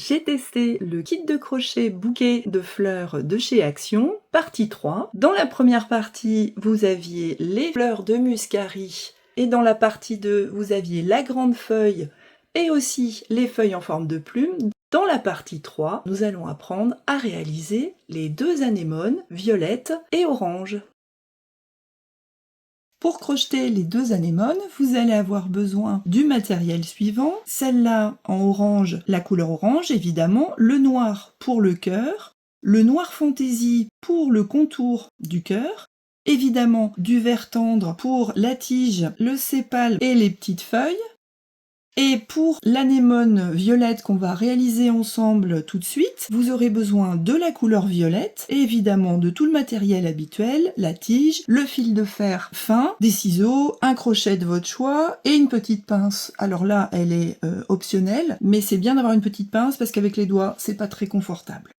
j'ai testé le kit de crochet bouquet de fleurs de chez Action, partie 3. Dans la première partie, vous aviez les fleurs de muscari et dans la partie 2, vous aviez la grande feuille et aussi les feuilles en forme de plume. Dans la partie 3, nous allons apprendre à réaliser les deux anémones, violette et orange. Pour crocheter les deux anémones, vous allez avoir besoin du matériel suivant. Celle-là en orange, la couleur orange évidemment, le noir pour le cœur, le noir fantaisie pour le contour du cœur, évidemment du vert tendre pour la tige, le sépale et les petites feuilles. Et pour l'anémone violette qu'on va réaliser ensemble tout de suite, vous aurez besoin de la couleur violette et évidemment de tout le matériel habituel, la tige, le fil de fer fin, des ciseaux, un crochet de votre choix et une petite pince. Alors là, elle est optionnelle, mais c'est bien d'avoir une petite pince parce qu'avec les doigts, c'est pas très confortable.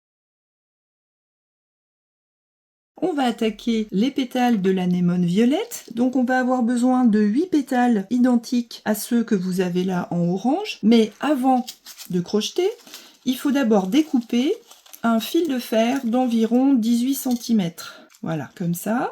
On va attaquer les pétales de l'anémone violette. Donc on va avoir besoin de 8 pétales identiques à ceux que vous avez là en orange. Mais avant de crocheter, il faut d'abord découper un fil de fer d'environ 18 cm. Voilà, comme ça.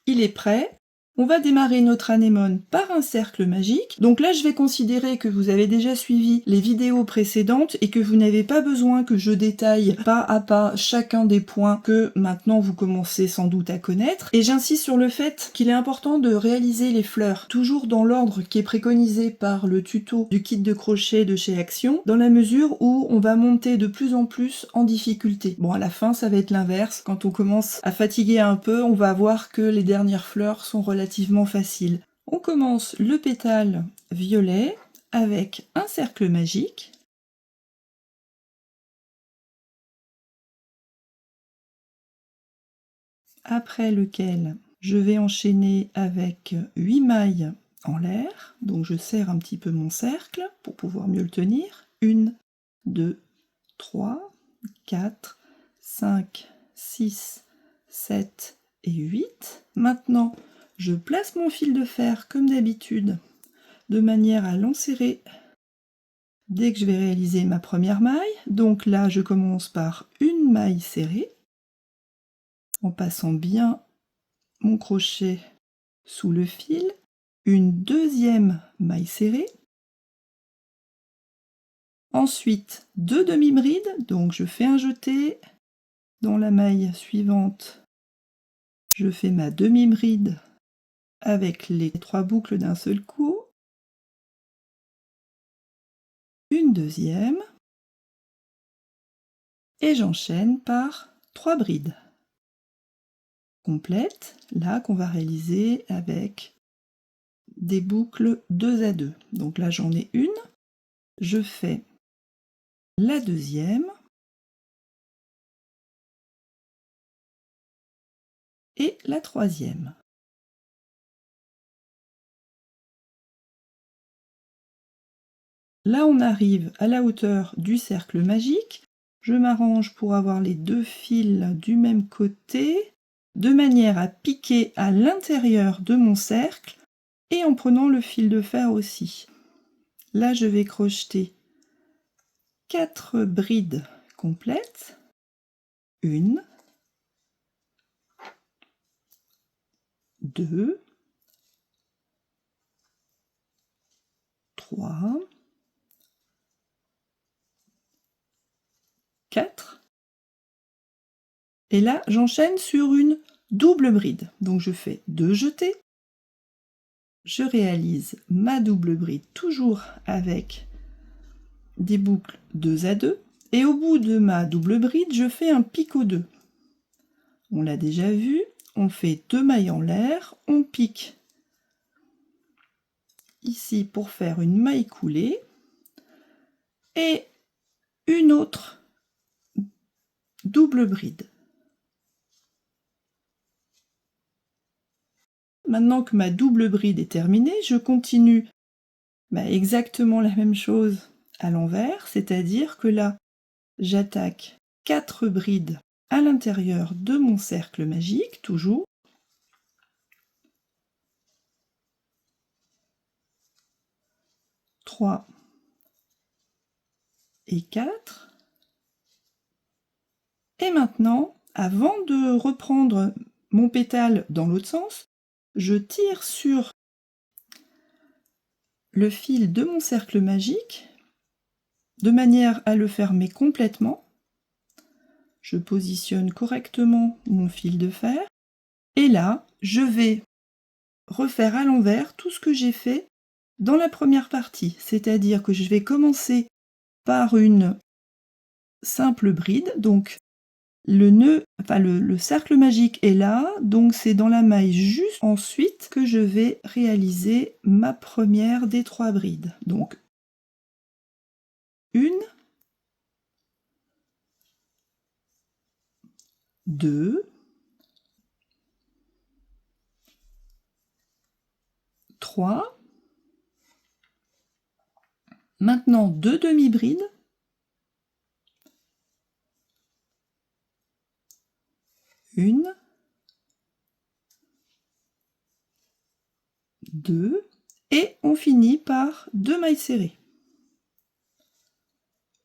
Il est prêt. On va démarrer notre anémone par un cercle magique. Donc là, je vais considérer que vous avez déjà suivi les vidéos précédentes et que vous n'avez pas besoin que je détaille pas à pas chacun des points que maintenant vous commencez sans doute à connaître. Et j'insiste sur le fait qu'il est important de réaliser les fleurs toujours dans l'ordre qui est préconisé par le tuto du kit de crochet de chez Action, dans la mesure où on va monter de plus en plus en difficulté. Bon, à la fin, ça va être l'inverse. Quand on commence à fatiguer un peu, on va voir que les dernières fleurs sont relativement facile. On commence le pétale violet avec un cercle magique. Après lequel je vais enchaîner avec 8 mailles en l'air. Donc je serre un petit peu mon cercle pour pouvoir mieux le tenir. 1, 2, 3, 4, 5, 6, 7 et 8. Maintenant, je place mon fil de fer comme d'habitude, de manière à l'enserrer dès que je vais réaliser ma première maille. Donc là, je commence par une maille serrée, en passant bien mon crochet sous le fil, une deuxième maille serrée, ensuite 2 demi-brides, donc je fais un jeté, dans la maille suivante, je fais ma demi-bride avec les 3 boucles d'un seul coup, une deuxième, et j'enchaîne par 3 brides complètes, là qu'on va réaliser avec des boucles 2 à 2. Donc là j'en ai une, je fais la deuxième, et la troisième. Là on arrive à la hauteur du cercle magique. Je m'arrange pour avoir les deux fils du même côté, de manière à piquer à l'intérieur de mon cercle et en prenant le fil de fer aussi. Là je vais crocheter 4 brides complètes. 1, 2, 3, 4. Et là, j'enchaîne sur une double bride. Donc je fais 2 jetés. Je réalise ma double bride toujours avec des boucles 2 à 2. Et au bout de ma double bride, je fais un picot 2. On l'a déjà vu, on fait 2 mailles en l'air, on pique ici pour faire une maille coulée et une autre double bride. Maintenant que ma double bride est terminée, je continue exactement la même chose à l'envers, c'est-à-dire que là, j'attaque 4 brides à l'intérieur de mon cercle magique, toujours. Trois, et 4. Et maintenant, avant de reprendre mon pétale dans l'autre sens, je tire sur le fil de mon cercle magique de manière à le fermer complètement. Je positionne correctement mon fil de fer et là, je vais refaire à l'envers tout ce que j'ai fait dans la première partie, c'est-à-dire que je vais commencer par une simple bride, donc le nœud, enfin le cercle magique est là, donc c'est dans la maille juste ensuite que je vais réaliser ma première des 3 brides. Donc une, 2, 3. Maintenant 2 demi-brides. 1, 2, et on finit par 2 mailles serrées.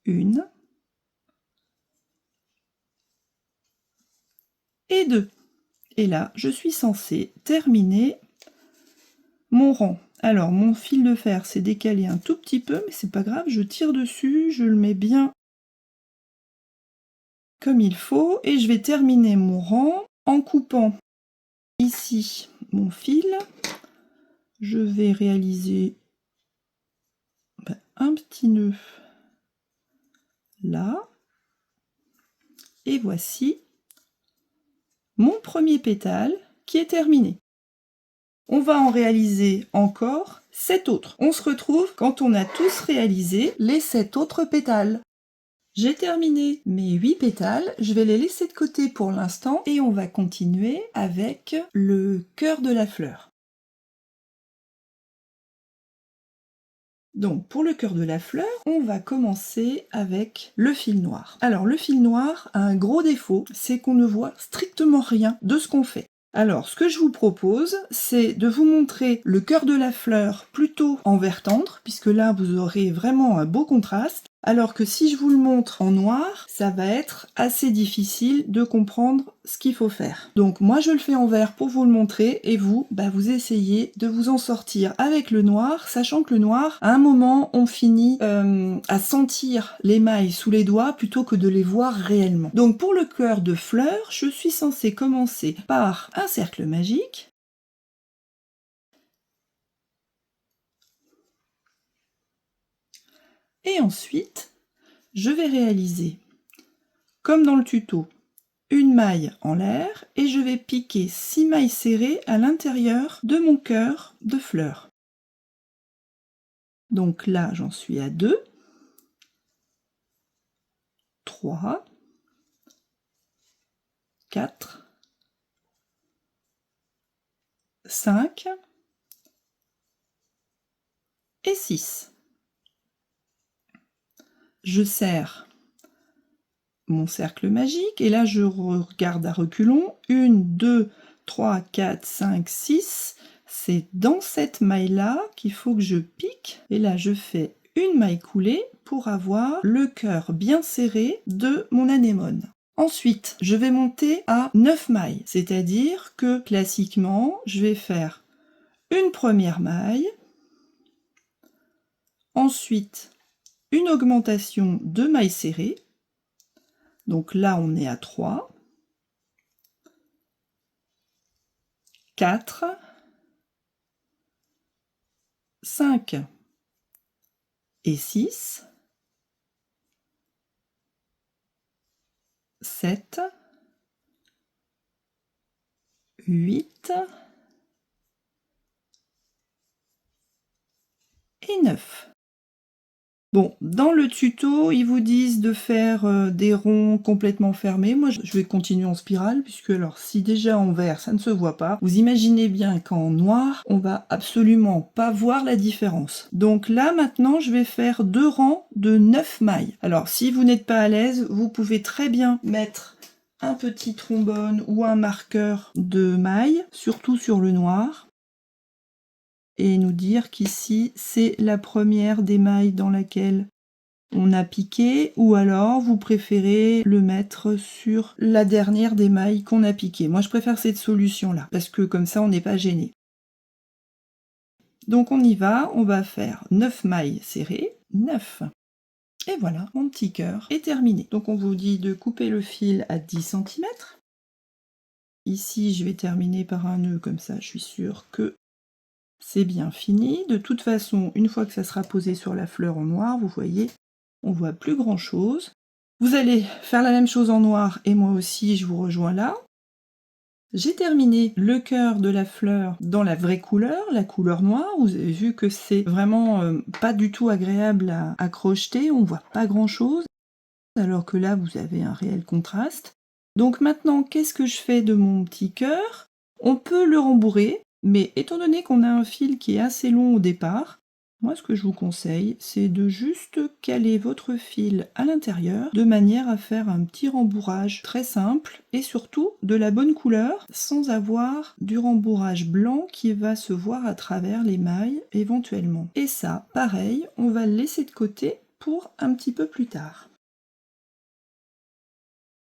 1 et 2. Et là, je suis censée terminer mon rang. Alors, mon fil de fer s'est décalé un tout petit peu, mais c'est pas grave, je tire dessus, je le mets bien comme il faut, et je vais terminer mon rang en coupant ici mon fil. Je vais réaliser un petit nœud là, et voici mon premier pétale qui est terminé. On va en réaliser encore 7 autres. On se retrouve quand on a tous réalisé les 7 autres pétales. J'ai terminé mes 8 pétales, je vais les laisser de côté pour l'instant et on va continuer avec le cœur de la fleur. Donc pour le cœur de la fleur, on va commencer avec le fil noir. Alors le fil noir a un gros défaut, c'est qu'on ne voit strictement rien de ce qu'on fait. Alors, ce que je vous propose, c'est de vous montrer le cœur de la fleur plutôt en vert tendre, puisque là, vous aurez vraiment un beau contraste, alors que si je vous le montre en noir, ça va être assez difficile de comprendre ce qu'il faut faire. Donc moi, je le fais en vert pour vous le montrer, et vous, vous essayez de vous en sortir avec le noir, sachant que le noir, à un moment, on finit à sentir les mailles sous les doigts plutôt que de les voir réellement. Donc pour le cœur de fleur, je suis censée commencer par un cercle magique. Et ensuite, je vais réaliser, comme dans le tuto, une maille en l'air et je vais piquer 6 mailles serrées à l'intérieur de mon cœur de fleur. Donc là, j'en suis à 2, 3, 4, 5 et 6. Je serre mon cercle magique et là je regarde à reculons. 1, 2, 3, 4, 5, 6. C'est dans cette maille là qu'il faut que je pique et là je fais une maille coulée pour avoir le cœur bien serré de mon anémone. Ensuite, je vais monter à 9 mailles, c'est-à-dire que classiquement, je vais faire une première maille, ensuite une augmentation de mailles serrées, donc là on est à 3, 4, 5 et 6, 7, 8 et 9. Bon, dans le tuto, ils vous disent de faire des ronds complètement fermés. Moi, je vais continuer en spirale, puisque alors, si déjà en vert, ça ne se voit pas, vous imaginez bien qu'en noir, on va absolument pas voir la différence. Donc là, maintenant, je vais faire 2 rangs de 9 mailles. Alors, si vous n'êtes pas à l'aise, vous pouvez très bien mettre un petit trombone ou un marqueur de mailles, surtout sur le noir, et nous dire qu'ici c'est la première des mailles dans laquelle on a piqué, ou alors vous préférez le mettre sur la dernière des mailles qu'on a piqué. Moi je préfère cette solution-là, parce que comme ça on n'est pas gêné. Donc on y va, on va faire 9 mailles serrées, 9. Et voilà, mon petit cœur est terminé. Donc on vous dit de couper le fil à 10 cm. Ici je vais terminer par un nœud, comme ça je suis sûre que c'est bien fini. De toute façon, une fois que ça sera posé sur la fleur en noir, vous voyez, on voit plus grand chose. Vous allez faire la même chose en noir, et moi aussi je vous rejoins là. J'ai terminé le cœur de la fleur dans la vraie couleur, la couleur noire. Vous avez vu que c'est vraiment pas du tout agréable à crocheter, on voit pas grand chose, alors que là vous avez un réel contraste. Donc maintenant, qu'est-ce que je fais de mon petit cœur? On peut le rembourrer, mais étant donné qu'on a un fil qui est assez long au départ, moi ce que je vous conseille, c'est de juste caler votre fil à l'intérieur, de manière à faire un petit rembourrage très simple, et surtout de la bonne couleur, sans avoir du rembourrage blanc qui va se voir à travers les mailles éventuellement. Et ça, pareil, on va le laisser de côté pour un petit peu plus tard.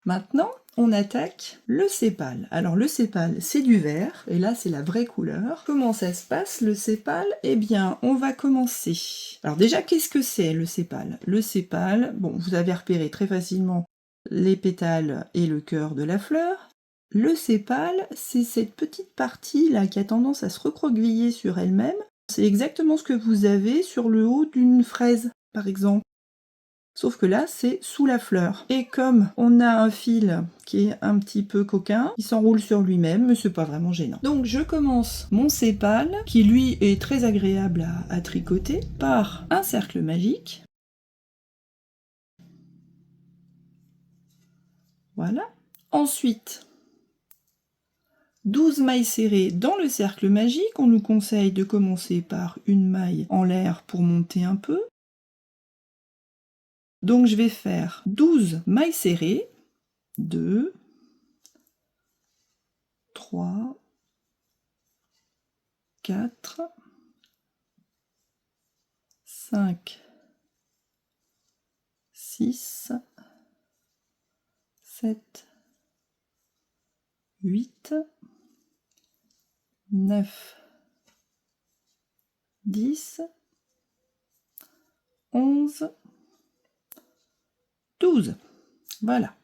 Maintenant, on attaque le sépale. Alors le sépale, c'est du vert, et là c'est la vraie couleur. Comment ça se passe le sépale? Eh bien, on va commencer. Alors déjà, qu'est-ce que c'est le sépale? Le sépale, bon, vous avez repéré très facilement les pétales et le cœur de la fleur. Le sépale, c'est cette petite partie là qui a tendance à se recroqueviller sur elle-même. C'est exactement ce que vous avez sur le haut d'une fraise, par exemple. Sauf que là, c'est sous la fleur. Et comme on a un fil qui est un petit peu coquin, il s'enroule sur lui-même, mais c'est pas vraiment gênant. Donc je commence mon sépale, qui lui est très agréable à tricoter, par un cercle magique. Voilà. Ensuite, 12 mailles serrées dans le cercle magique. On nous conseille de commencer par une maille en l'air pour monter un peu. Donc je vais faire 12 mailles serrées, 2, 3, 4, 5, 6, 7, 8, 9, 10, 11, 12. Voilà.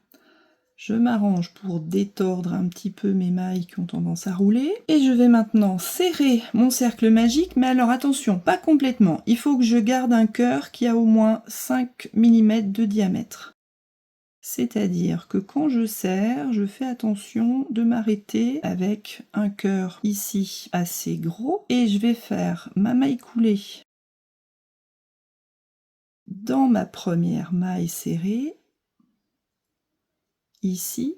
Je m'arrange pour détordre un petit peu mes mailles qui ont tendance à rouler. Et je vais maintenant serrer mon cercle magique, mais alors attention, pas complètement. Il faut que je garde un cœur qui a au moins 5 mm de diamètre. C'est-à-dire que quand je serre, je fais attention de m'arrêter avec un cœur ici assez gros, et je vais faire ma maille coulée dans ma première maille serrée, ici,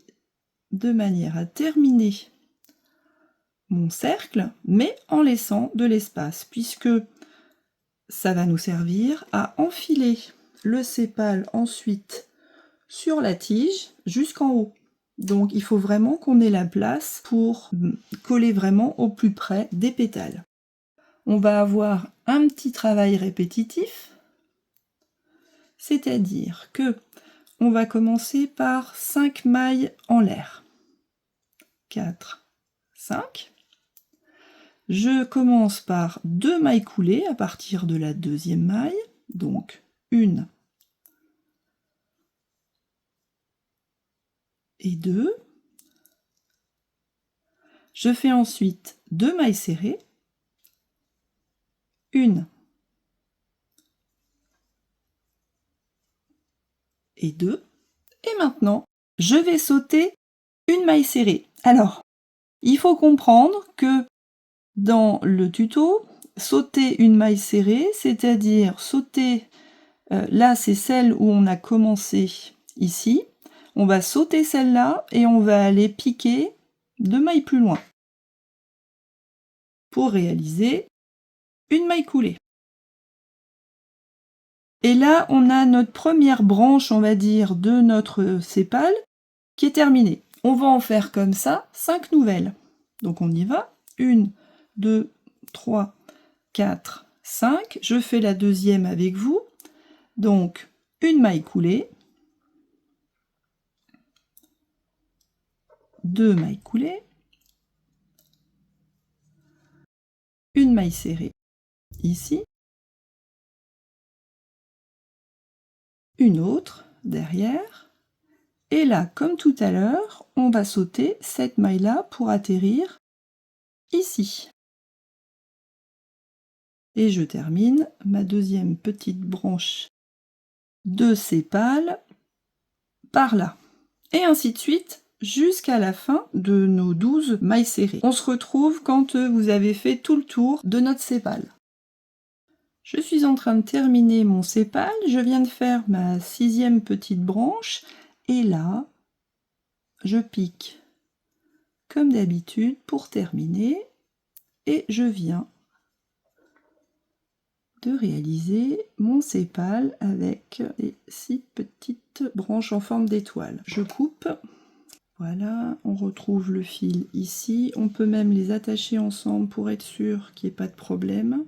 de manière à terminer mon cercle, mais en laissant de l'espace, puisque ça va nous servir à enfiler le sépale ensuite sur la tige jusqu'en haut. Donc il faut vraiment qu'on ait la place pour coller vraiment au plus près des pétales. On va avoir un petit travail répétitif, c'est-à-dire que on va commencer par 5 mailles en l'air. 4, 5. Je commence par 2 mailles coulées à partir de la deuxième maille, donc 1 et 2. Je fais ensuite 2 mailles serrées, 1 et 2. Et maintenant, je vais sauter une maille serrée. Alors, il faut comprendre que dans le tuto, sauter une maille serrée, c'est-à-dire sauter, là c'est celle où on a commencé ici, on va sauter celle-là et on va aller piquer 2 mailles plus loin pour réaliser une maille coulée. Et là, on a notre première branche, on va dire, de notre sépale qui est terminée. On va en faire comme ça 5 nouvelles. Donc on y va. 1, 2, 3, 4, 5. Je fais la deuxième avec vous. Donc une maille coulée, 2 mailles coulées, une maille serrée ici, une autre derrière, et là, comme tout à l'heure, on va sauter cette maille-là pour atterrir ici. Et je termine ma deuxième petite branche de sépales par là. Et ainsi de suite jusqu'à la fin de nos 12 mailles serrées. On se retrouve quand vous avez fait tout le tour de notre sépale. Je suis en train de terminer mon sépale, je viens de faire ma 6e petite branche, et là, je pique comme d'habitude pour terminer, et je viens de réaliser mon sépale avec les 6 petites branches en forme d'étoile. Je coupe, voilà, on retrouve le fil ici, on peut même les attacher ensemble pour être sûr qu'il n'y ait pas de problème.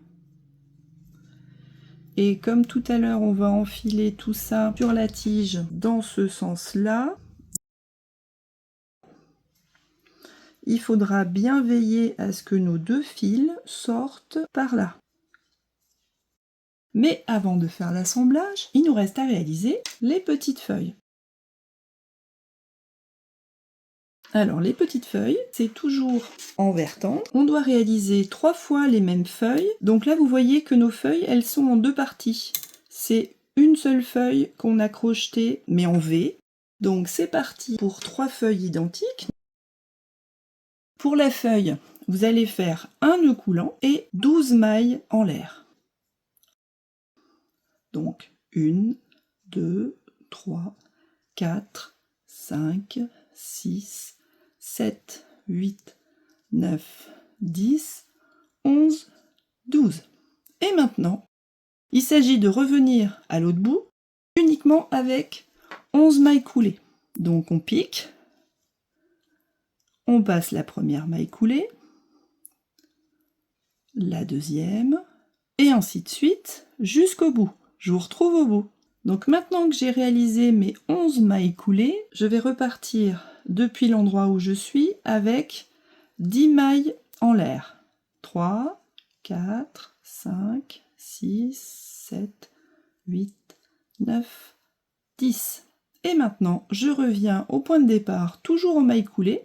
Et comme tout à l'heure, on va enfiler tout ça sur la tige dans ce sens-là. Il faudra bien veiller à ce que nos 2 fils sortent par là. Mais avant de faire l'assemblage, il nous reste à réaliser les petites feuilles. Alors les petites feuilles, c'est toujours en vert tendre. On doit réaliser 3 fois les mêmes feuilles. Donc là, vous voyez que nos feuilles, elles sont en 2 parties. C'est une seule feuille qu'on a crochetée, mais en V. Donc c'est parti pour 3 feuilles identiques. Pour la feuille, vous allez faire un nœud coulant et 12 mailles en l'air. Donc 1, 2, 3, 4, 5, 6, 7, 8, 9, 10, 11, 12. Et maintenant, il s'agit de revenir à l'autre bout uniquement avec 11 mailles coulées. Donc on pique, on passe la première maille coulée, la deuxième, et ainsi de suite jusqu'au bout. Je vous retrouve au bout. Donc maintenant que j'ai réalisé mes 11 mailles coulées, je vais repartir depuis l'endroit où je suis avec 10 mailles en l'air. 3, 4, 5, 6, 7, 8, 9, 10. Et maintenant, je reviens au point de départ, toujours en mailles coulées,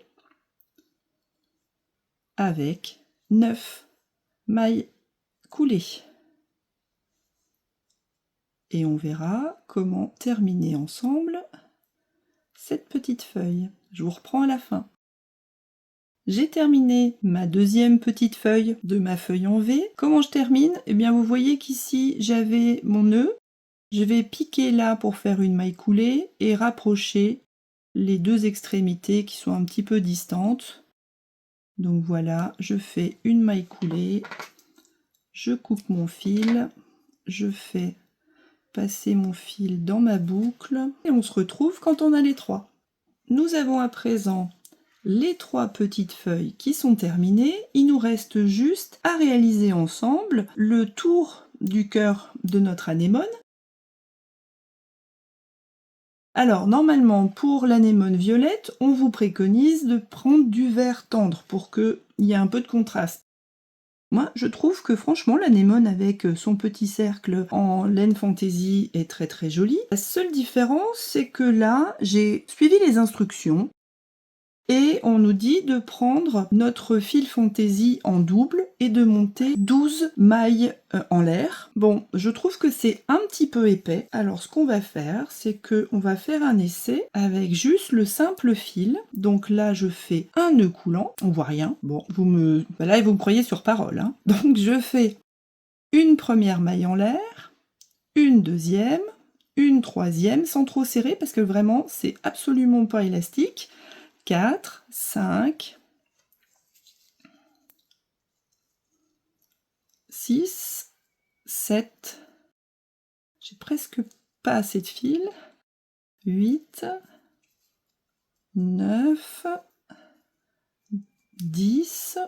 avec 9 mailles coulées. Et on verra comment terminer ensemble cette petite feuille. Je vous reprends à la fin. J'ai terminé ma deuxième petite feuille de ma feuille en V. Comment je termine? Eh bien vous voyez qu'ici j'avais mon nœud. Je vais piquer là pour faire une maille coulée et rapprocher les 2 extrémités qui sont un petit peu distantes. Donc voilà, je fais une maille coulée, je coupe mon fil, je fais passer mon fil dans ma boucle et on se retrouve quand on a les 3. Nous avons à présent les 3 petites feuilles qui sont terminées. Il nous reste juste à réaliser ensemble le tour du cœur de notre anémone. Alors normalement pour l'anémone violette, on vous préconise de prendre du vert tendre pour qu'il y ait un peu de contraste. Moi, je trouve que franchement, l'anémone avec son petit cercle en laine fantaisie est très très jolie. La seule différence, c'est que là, j'ai suivi les instructions et on nous dit de prendre notre fil fantaisie en double et de monter 12 mailles en l'air. Bon, je trouve que c'est un petit peu épais. Alors ce qu'on va faire, c'est que on va faire un essai avec juste le simple fil. Donc là, je fais un nœud coulant. On voit rien. Bon, vous me croyez sur parole, hein. Donc je fais une première maille en l'air, une deuxième, une troisième, sans trop serrer parce que vraiment, c'est absolument pas élastique. 4, 5, 6, 7, j'ai presque pas assez de fil, 8, 9, 10,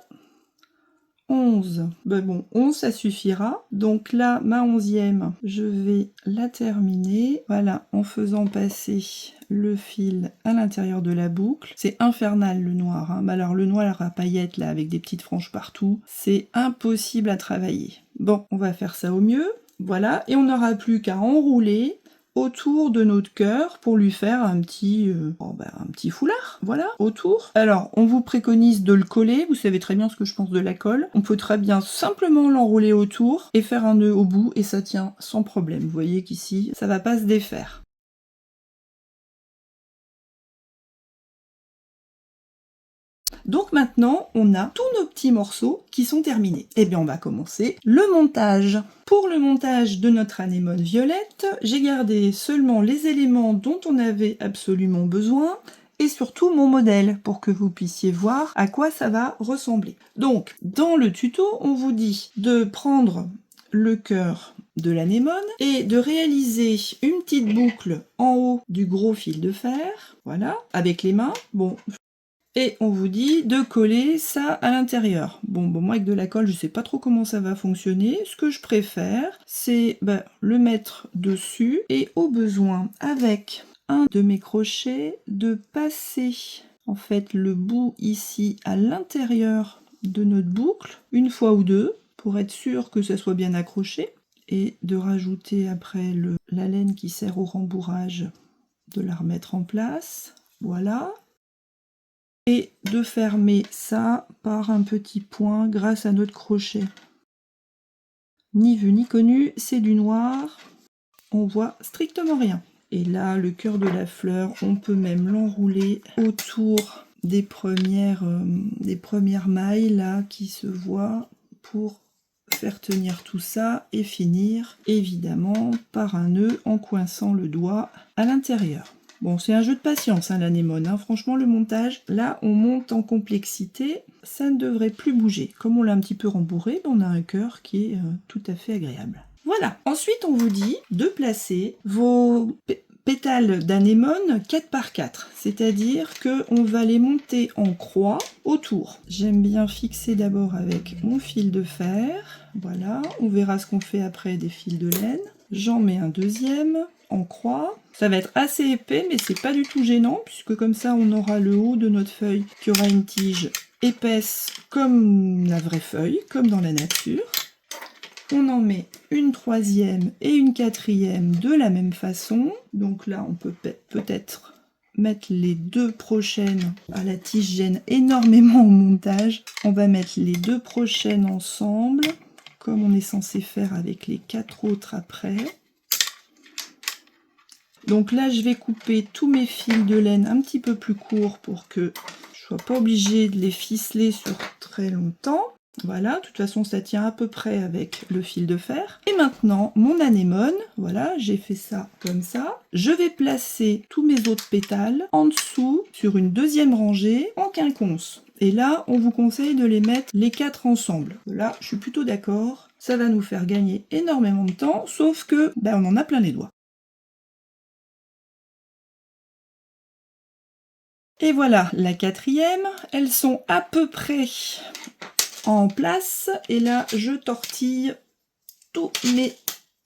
11. Ben bon, 11 ça suffira. Donc là, ma 11e, je vais la terminer. Voilà, en faisant passer le fil à l'intérieur de la boucle. C'est infernal le noir, hein. Alors le noir à paillettes là avec des petites franges partout, c'est impossible à travailler. Bon, on va faire ça au mieux. Voilà, et on n'aura plus qu'à enrouler autour de notre cœur pour lui faire un petit foulard, voilà, autour. Alors, on vous préconise de le coller, vous savez très bien ce que je pense de la colle. On peut très bien simplement l'enrouler autour et faire un nœud au bout et ça tient sans problème. Vous voyez qu'ici, ça va pas se défaire. Donc maintenant, on a tous nos petits morceaux qui sont terminés. Eh bien, on va commencer le montage. Pour le montage de notre anémone violette, j'ai gardé seulement les éléments dont on avait absolument besoin et surtout mon modèle pour que vous puissiez voir à quoi ça va ressembler. Donc, dans le tuto, on vous dit de prendre le cœur de l'anémone et de réaliser une petite boucle en haut du gros fil de fer, voilà, avec les mains. Bon, et on vous dit de coller ça à l'intérieur. Bon, moi avec de la colle, je sais pas trop comment ça va fonctionner. Ce que je préfère, c'est le mettre dessus et au besoin, avec un de mes crochets, de passer en fait le bout ici à l'intérieur de notre boucle, une fois ou deux, pour être sûr que ça soit bien accroché, et de rajouter après la laine qui sert au rembourrage, de la remettre en place. Voilà. Et de fermer ça par un petit point grâce à notre crochet. Ni vu ni connu, c'est du noir, on voit strictement rien. Et là, le cœur de la fleur, on peut même l'enrouler autour des premières mailles là qui se voient pour faire tenir tout ça et finir évidemment par un nœud en coinçant le doigt à l'intérieur. Bon, c'est un jeu de patience, hein, l'anémone. Hein. Franchement, le montage, là, on monte en complexité. Ça ne devrait plus bouger. Comme on l'a un petit peu rembourré, on a un cœur qui est tout à fait agréable. Voilà. Ensuite, on vous dit de placer vos pétales d'anémone 4 par 4. C'est-à-dire qu'on va les monter en croix autour. J'aime bien fixer d'abord avec mon fil de fer. Voilà. On verra ce qu'on fait après des fils de laine. J'en mets un deuxième en croix. Ça va être assez épais, mais c'est pas du tout gênant, puisque comme ça, on aura le haut de notre feuille qui aura une tige épaisse comme la vraie feuille, comme dans la nature. On en met une troisième et une quatrième de la même façon. Donc là, on peut peut-être mettre les deux prochaines. Ah, la tige gêne énormément au montage. On va mettre les deux prochaines ensemble, comme on est censé faire avec les 4 autres après. Donc là, je vais couper tous mes fils de laine un petit peu plus courts pour que je ne sois pas obligée de les ficeler sur très longtemps. Voilà, de toute façon, ça tient à peu près avec le fil de fer. Et maintenant, mon anémone, voilà, j'ai fait ça comme ça. Je vais placer tous mes autres pétales en dessous, sur une deuxième rangée, en quinconce. Et là, on vous conseille de les mettre les 4 ensemble. Là, je suis plutôt d'accord. Ça va nous faire gagner énormément de temps, sauf que, on en a plein les doigts. Et voilà, la quatrième, elles sont à peu près en place. Et là, je tortille tous mes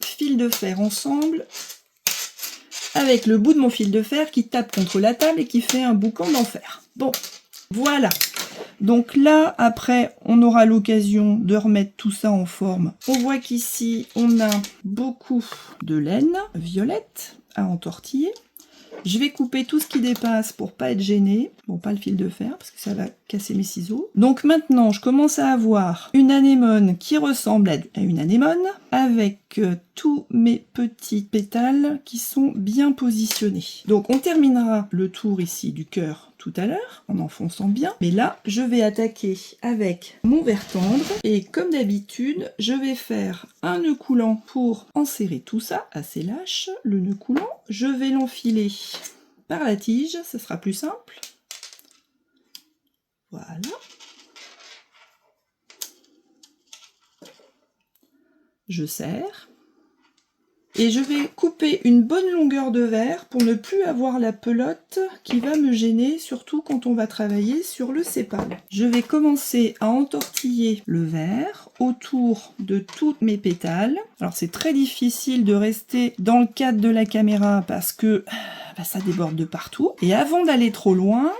fils de fer ensemble avec le bout de mon fil de fer qui tape contre la table et qui fait un boucan d'enfer. Bon, voilà. Donc là, après, on aura l'occasion de remettre tout ça en forme. On voit qu'ici, on a beaucoup de laine violette à entortiller. Je vais couper tout ce qui dépasse pour pas être gênée. Bon, pas le fil de fer parce que ça va casser mes ciseaux. Donc maintenant, je commence à avoir une anémone qui ressemble à une anémone avec tous mes petits pétales qui sont bien positionnés. Donc on terminera le tour ici du cœur tout à l'heure en enfonçant bien. Mais là, je vais attaquer avec mon verre tendre et comme d'habitude, je vais faire un nœud coulant pour enserrer tout ça assez lâche. Le nœud coulant, je vais l'enfiler par la tige, ça sera plus simple. Voilà. Je serre. Et je vais couper une bonne longueur de verre pour ne plus avoir la pelote qui va me gêner, surtout quand on va travailler sur le sépal. Je vais commencer à entortiller le verre autour de tous mes pétales. Alors c'est très difficile de rester dans le cadre de la caméra parce que ça déborde de partout. Et avant d'aller trop loin,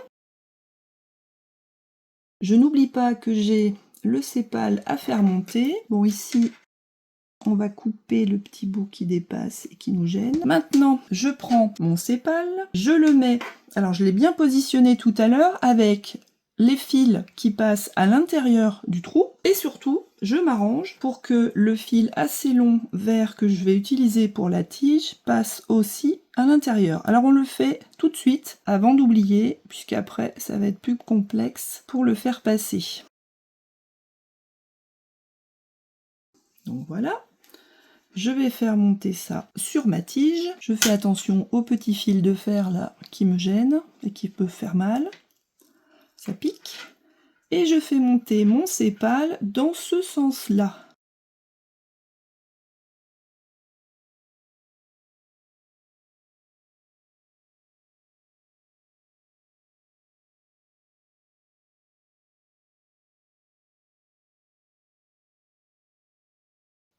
je n'oublie pas que j'ai le sépal à faire monter. Bon, ici, on va couper le petit bout qui dépasse et qui nous gêne. Maintenant, je prends mon sépal, je le mets, alors je l'ai bien positionné tout à l'heure avec les fils qui passent à l'intérieur du trou et surtout, je m'arrange pour que le fil assez long vert que je vais utiliser pour la tige passe aussi à l'intérieur. Alors on le fait tout de suite avant d'oublier, puisqu'après ça va être plus complexe pour le faire passer. Donc voilà. Je vais faire monter ça sur ma tige. Je fais attention aux petits fils de fer là qui me gênent et qui peuvent faire mal. Ça pique. Et je fais monter mon sépal dans ce sens-là.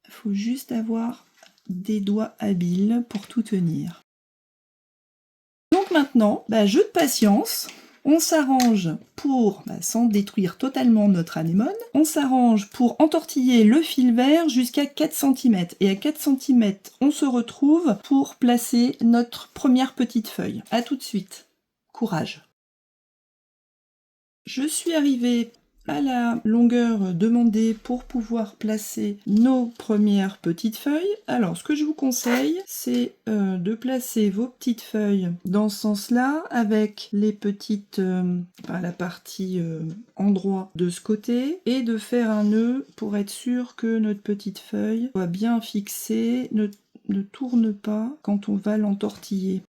Il faut juste avoir des doigts habiles pour tout tenir. Donc maintenant, jeu de patience. On s'arrange pour, sans détruire totalement notre anémone, on s'arrange pour entortiller le fil vert jusqu'à 4 cm. Et à 4 cm, on se retrouve pour placer notre première petite feuille. A tout de suite. Courage. Je suis arrivée à la longueur demandée pour pouvoir placer nos premières petites feuilles. Alors ce que je vous conseille, c'est de placer vos petites feuilles dans ce sens-là, avec les petites, la partie endroit de ce côté, et de faire un nœud pour être sûr que notre petite feuille soit bien fixée, ne tourne pas quand on va l'entortiller.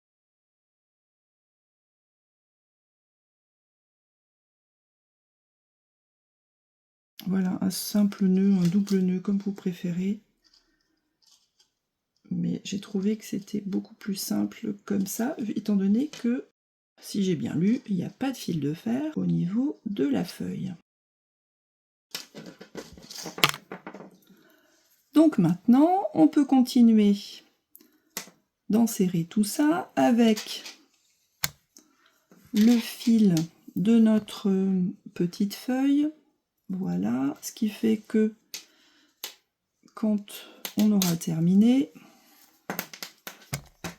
Voilà, un simple nœud, un double nœud, comme vous préférez. Mais j'ai trouvé que c'était beaucoup plus simple comme ça, étant donné que, si j'ai bien lu, il n'y a pas de fil de fer au niveau de la feuille. Donc maintenant, on peut continuer d'enserrer tout ça avec le fil de notre petite feuille. Voilà, ce qui fait que quand on aura terminé,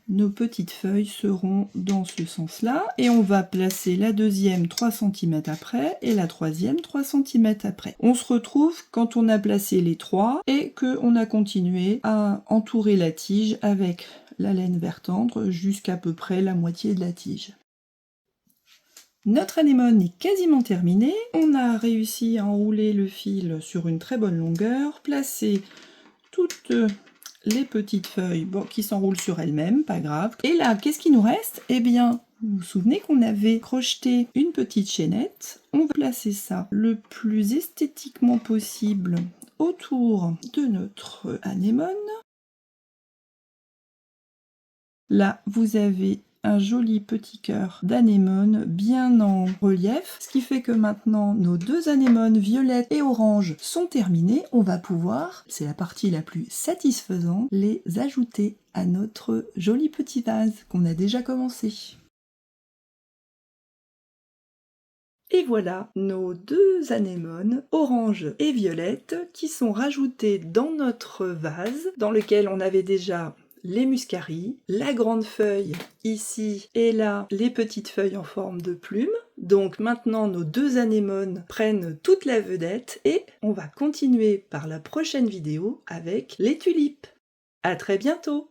nos petites feuilles seront dans ce sens-là, et on va placer la deuxième 3 cm après et la troisième 3 cm après. On se retrouve quand on a placé les trois et qu'on a continué à entourer la tige avec la laine vert tendre jusqu'à peu près la moitié de la tige. Notre anémone est quasiment terminée. On a réussi à enrouler le fil sur une très bonne longueur, placer toutes les petites feuilles qui s'enroulent sur elles-mêmes, pas grave. Et là, qu'est-ce qui nous reste? Eh bien, vous vous souvenez qu'on avait crocheté une petite chaînette. On va placer ça le plus esthétiquement possible autour de notre anémone. Là, vous avez un joli petit cœur d'anémone bien en relief, ce qui fait que maintenant nos deux anémones violettes et orange sont terminées. On va pouvoir, c'est la partie la plus satisfaisante, les ajouter à notre joli petit vase qu'on a déjà commencé. Et voilà nos deux anémones, orange et violette, qui sont rajoutées dans notre vase, dans lequel on avait déjà les muscaries, la grande feuille ici, et là les petites feuilles en forme de plume. Donc maintenant nos deux anémones prennent toute la vedette, et on va continuer par la prochaine vidéo avec les tulipes. À très bientôt!